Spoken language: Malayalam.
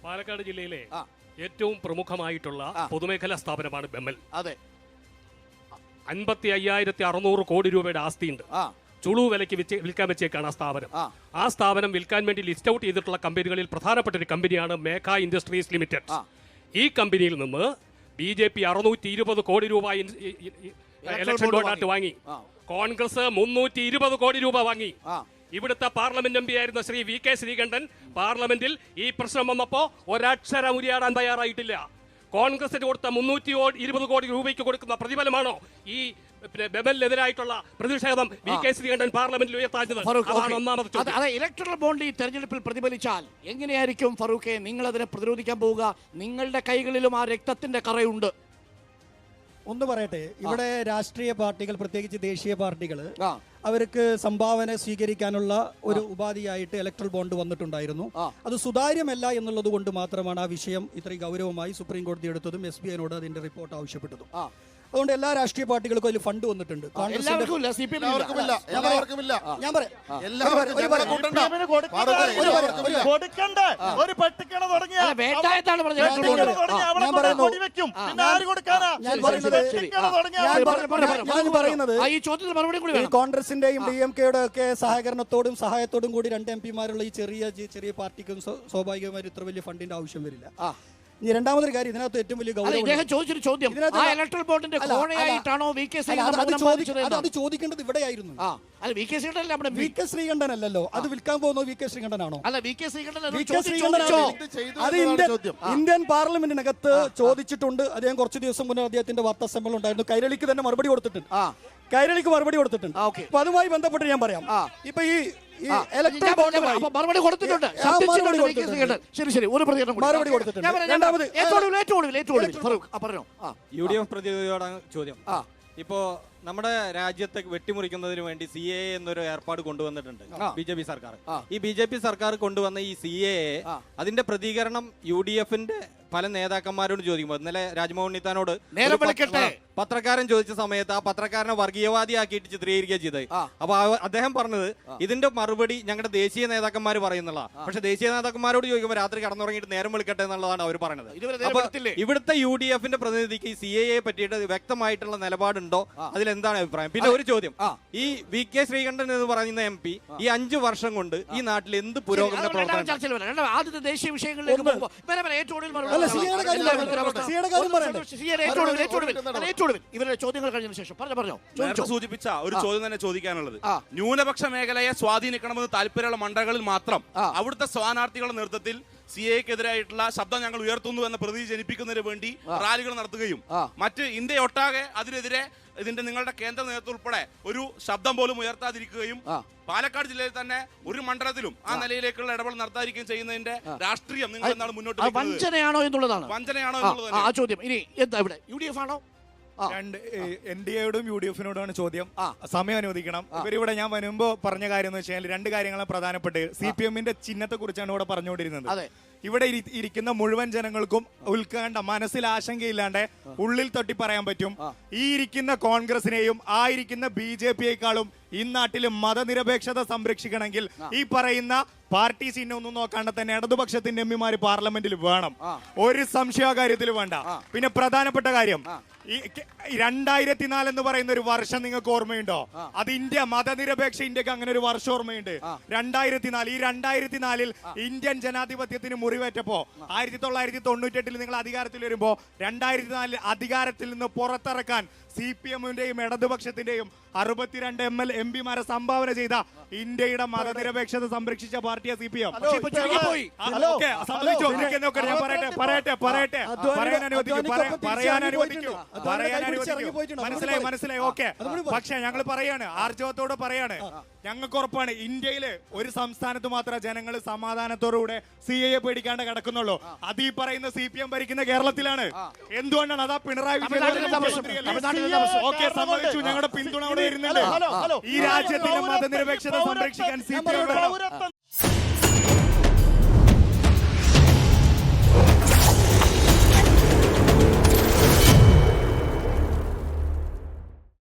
പാലക്കാട് ജില്ലയിലെ ഏറ്റവും പ്രമുഖമായിട്ടുള്ള പൊതുമേഖലാ സ്ഥാപനമാണ് ബെമ്മൽ. അതെ, 55,600 കോടി രൂപയുടെ ആസ്തിയുണ്ട്. ചുളു വിലയ്ക്ക് വിൽക്കാൻ വെച്ചേക്കാണ് ആ സ്ഥാപനം. ആ സ്ഥാപനം വിൽക്കാൻ വേണ്ടി ലിസ്റ്റ് ഔട്ട് ചെയ്തിട്ടുള്ള കമ്പനികളിൽ പ്രധാനപ്പെട്ട ഒരു കമ്പനിയാണ് മേഘ ഇൻഡസ്ട്രീസ് ലിമിറ്റഡ്. ഈ കമ്പനിയിൽ നിന്ന് BJP 620 കോടി രൂപ ഇലക്ഷൻ ബോണ്ടായിട്ട് വാങ്ങി. കോൺഗ്രസ് 320 കോടി രൂപ വാങ്ങി. ഇവിടുത്തെ പാർലമെന്റ് എം പി ആയിരുന്ന ശ്രീ VK ശ്രീകണ്ഠൻ പാർലമെന്റിൽ ഈ പ്രശ്നം വന്നപ്പോ ഒരക്ഷരം ഉരിയാടാൻ തയ്യാറായിട്ടില്ല. കോൺഗ്രസിന് കൊടുത്ത 320 കോടി രൂപയ്ക്ക് കൊടുക്കുന്ന പ്രതിഫലമാണോ ഈ ബെമലിനെതിരായിട്ടുള്ള പ്രതിഷേധം VK ശ്രീകണ്ഠൻ പാർലമെന്റിൽ ഉയർത്താഞ്ഞത്? അതാണ് ഒന്നാമത് ചോദ്യം. അതെ, ഇലക്ടറൽ ബോണ്ട് ഈ തെരഞ്ഞെടുപ്പിൽ പ്രതിഫലിച്ചാൽ എങ്ങനെയായിരിക്കും ഫറൂഖെ നിങ്ങൾ അതിനെ പ്രതിരോധിക്കാൻ പോവുക? നിങ്ങളുടെ കൈകളിലും ആ രക്തത്തിന്റെ കറയുണ്ട്. ഒന്ന് പറയട്ടെ, ഇവിടെ രാഷ്ട്രീയ പാർട്ടികൾ, പ്രത്യേകിച്ച് ദേശീയ പാർട്ടികൾ, അവർക്ക് സംഭാവന സ്വീകരിക്കാനുള്ള ഒരു ഉപാധിയായിട്ട് ഇലക്ട്രൽ ബോണ്ട് വന്നിട്ടുണ്ടായിരുന്നു. അത് സുതാര്യമല്ല എന്നുള്ളത് കൊണ്ട് മാത്രമാണ് ആ വിഷയം ഇത്രയും ഗൗരവമായി സുപ്രീം കോടതി എടുത്തതും SBIനോട് അതിന്റെ റിപ്പോർട്ട് ആവശ്യപ്പെട്ടതും. അതുകൊണ്ട് എല്ലാ രാഷ്ട്രീയ പാർട്ടികൾക്കും അതിൽ ഫണ്ട് വന്നിട്ടുണ്ട്. കോൺഗ്രസിന്റെയും DMKയുടെ ഒക്കെ സഹകരണത്തോടും സഹായത്തോടും കൂടി 2 MPമാരുള്ള ഈ ചെറിയ പാർട്ടിക്കും സ്വാഭാവികമായും ഇത്ര വലിയ ഫണ്ടിന്റെ ആവശ്യം വരില്ല. ഇനി രണ്ടാമതൊരു കാര്യം, ഇതിനകത്ത് ഏറ്റവും വലിയ അത് ചോദിക്കേണ്ടത് ഇവിടെയായിരുന്നു. VK ശ്രീകണ്ഠൻ അല്ലല്ലോ, അത് വിൽക്കാൻ പോകുന്നത് VK ശ്രീകണ്ഠനാണോ? അത് ഇന്ത്യൻ പാർലമെന്റിനകത്ത് ചോദിച്ചിട്ടുണ്ട്. അദ്ദേഹം കുറച്ച് ദിവസം മുന്നേ അദ്ദേഹത്തിന്റെ വാർത്താ സമ്മേളനം ഉണ്ടായിരുന്നു. കൈരളിക്ക് തന്നെ മറുപടി കൊടുത്തിട്ടുണ്ട്. അപ്പൊ അതുമായി ബന്ധപ്പെട്ട് ഞാൻ പറയാം. ഇപ്പൊ ഈ മറുപടി കൊടുത്തിട്ടുണ്ട്. UDF പ്രതിനിധിയോടാണ് ചോദ്യം. ഇപ്പോ നമ്മുടെ രാജ്യത്തെ വെട്ടിമുറിക്കുന്നതിന് വേണ്ടി CAA എന്നൊരു ഏർപ്പാട് കൊണ്ടുവന്നിട്ടുണ്ട് BJP സർക്കാർ. ഈ BJP സർക്കാർ കൊണ്ടുവന്ന ഈ CAA അതിന്റെ പ്രതികരണം UDFന്റെ പല നേതാക്കന്മാരോട് ചോദിക്കുമ്പോൾ, ഇന്നലെ രാജ്മോഹൻ ഉണ്ണിത്താനോട് പത്രക്കാരൻ ചോദിച്ച സമയത്ത് ആ പത്രക്കാരനെ വർഗീയവാദിയാക്കിയിട്ട് ചിത്രീകരിക്കുക ചെയ്തത്. അപ്പൊ അദ്ദേഹം പറഞ്ഞത് ഇതിന്റെ മറുപടി ഞങ്ങളുടെ ദേശീയ നേതാക്കന്മാർ പറയുന്നുള്ള. പക്ഷെ ദേശീയ നേതാക്കന്മാരോട് ചോദിക്കുമ്പോൾ രാത്രി കടന്നുറങ്ങിയിട്ട് നേരം വിളിക്കട്ടെ എന്നുള്ളതാണ് അവർ പറഞ്ഞത്. അപ്പൊ ഇവിടുത്തെ UDFന്റെ പ്രതിനിധിക്ക് ഈ CAA പറ്റിയിട്ട് വ്യക്തമായിട്ടുള്ള നിലപാടുണ്ടോ? അതിലെന്താണ് അഭിപ്രായം? പിന്നെ ഒരു ചോദ്യം, ഈ VK ശ്രീകണ്ഠൻ എന്ന് പറയുന്ന MP ഈ 5 വർഷം കൊണ്ട് ഈ നാട്ടിൽ എന്ത് പുരോഗമന പ്രവർത്തനം? ആദ്യത്തെ ദേശീയ വിഷയങ്ങളിലേക്ക് ഇവരുടെ ചോദ്യങ്ങൾ കഴിഞ്ഞതിന് ശേഷം സൂചിപ്പിച്ച ഒരു ചോദ്യം തന്നെ ചോദിക്കാനുള്ളത്, ന്യൂനപക്ഷ മേഖലയെ സ്വാധീനിക്കണമെന്ന് താല്പര്യമുള്ള മണ്ഡലങ്ങളിൽ മാത്രം അവിടുത്തെ സ്വാനാർത്ഥികളുടെ നേതൃത്വത്തിൽ CAA-ക്കെതിരായിട്ടുള്ള ശബ്ദം ഞങ്ങൾ ഉയർത്തുന്നു എന്ന പ്രതീതി ജനിപ്പിക്കുന്നതിന് വേണ്ടി റാലികൾ നടത്തുകയും മറ്റ് ഇന്ത്യയൊട്ടാകെ അതിനെതിരെ ഇതിന്റെ നിങ്ങളുടെ കേന്ദ്ര നേതൃത്വം ഉൾപ്പെടെ ഒരു ശബ്ദം പോലും ഉയർത്താതിരിക്കുകയും പാലക്കാട് ജില്ലയിൽ തന്നെ ഒരു മണ്ഡലത്തിലും ആ നിലയിലേക്കുള്ള ഇടപെടൽ നടത്താതിരിക്കുകയും ചെയ്യുന്നതിന്റെ രാഷ്ട്രീയം നിങ്ങൾ എന്താണ് മുന്നോട്ട് വഞ്ചനയാണോ എന്നുള്ളതാണ്. ആ ചോദ്യം ഇനി എന്താ ഇവിടെ UDF ആണോ? NDAയോടും UDFനോടുമാണ് ചോദ്യം. സമയം അനുവദിക്കണം. ഇവരിവിടെ ഞാൻ വരുമ്പോ പറഞ്ഞ കാര്യം എന്ന് വെച്ചാൽ 2 കാര്യങ്ങളാണ് പ്രധാനപ്പെട്ട്. CPM-ന്റെ ചിഹ്നത്തെ കുറിച്ചാണ് ഇവിടെ പറഞ്ഞുകൊണ്ടിരുന്നത്. ഇവിടെ ഇരിക്കുന്ന മുഴുവൻ ജനങ്ങൾക്കും ഉത്കണ്ഠ, മനസ്സിൽ ആശങ്കയില്ലാണ്ട് ഉള്ളിൽ തൊട്ടി പറയാൻ പറ്റും, ഈ ഇരിക്കുന്ന കോൺഗ്രസിനെയും ആ ഇരിക്കുന്ന BJP-യേക്കാളും ഈ നാട്ടിൽ മതനിരപേക്ഷത സംരക്ഷിക്കണമെങ്കിൽ ഈ പറയുന്ന പാർട്ടി ചിഹ്നം ഒന്നും നോക്കാണ്ട് തന്നെ ഇടതുപക്ഷത്തിന്റെ MPമാർ പാർലമെന്റിൽ വേണം. ഒരു സംശയ കാര്യത്തിൽ വേണ്ട. പിന്നെ പ്രധാനപ്പെട്ട കാര്യം, ഈ 2004 എന്ന് പറയുന്ന ഒരു വർഷം നിങ്ങൾക്ക് ഓർമ്മയുണ്ടോ? അത് ഇന്ത്യ മതനിരപേക്ഷ ഇന്ത്യക്ക് അങ്ങനെ ഒരു വർഷം ഓർമ്മയുണ്ട്. 2004. ഈ 2004 ഇന്ത്യൻ ജനാധിപത്യത്തിന് മുറിവേറ്റപ്പോ 1998 നിങ്ങൾ അധികാരത്തിൽ വരുമ്പോ 2004 അധികാരത്തിൽ നിന്ന് പുറത്തിറക്കാൻ CPM-ന്റെയും ഇടതുപക്ഷത്തിന്റെയും 62 MPമാരെ സംഭാവന ചെയ്ത ഇന്ത്യയുടെ മതനിരപേക്ഷത സംരക്ഷിച്ച പാർട്ടിയാണ് CPM. മനസ്സിലായി. ഓക്കെ, പക്ഷെ ഞങ്ങൾ പറയാണ്, ആർജവത്തോടെ പറയാണ്, ഞങ്ങൾക്ക് ഉറപ്പാണ് ഇന്ത്യയില് ഒരു സംസ്ഥാനത്ത് മാത്രമേ ജനങ്ങൾ സമാധാനത്തോടുകൂടെ CAA പേടിക്കാണ്ട് കിടക്കുന്നുള്ളൂ. അത് ഈ പറയുന്ന CPM ഭരിക്കുന്ന കേരളത്തിലാണ്. എന്തുകൊണ്ടാണ്? അതാ പിണറായി സമ്മതിച്ചു, ഞങ്ങളുടെ പിന്തുണ അവിടെ വരുന്നുണ്ട്. ഈ രാജ്യത്തിന്റെ മതനിരപേക്ഷത സംരക്ഷിക്കാൻ CPM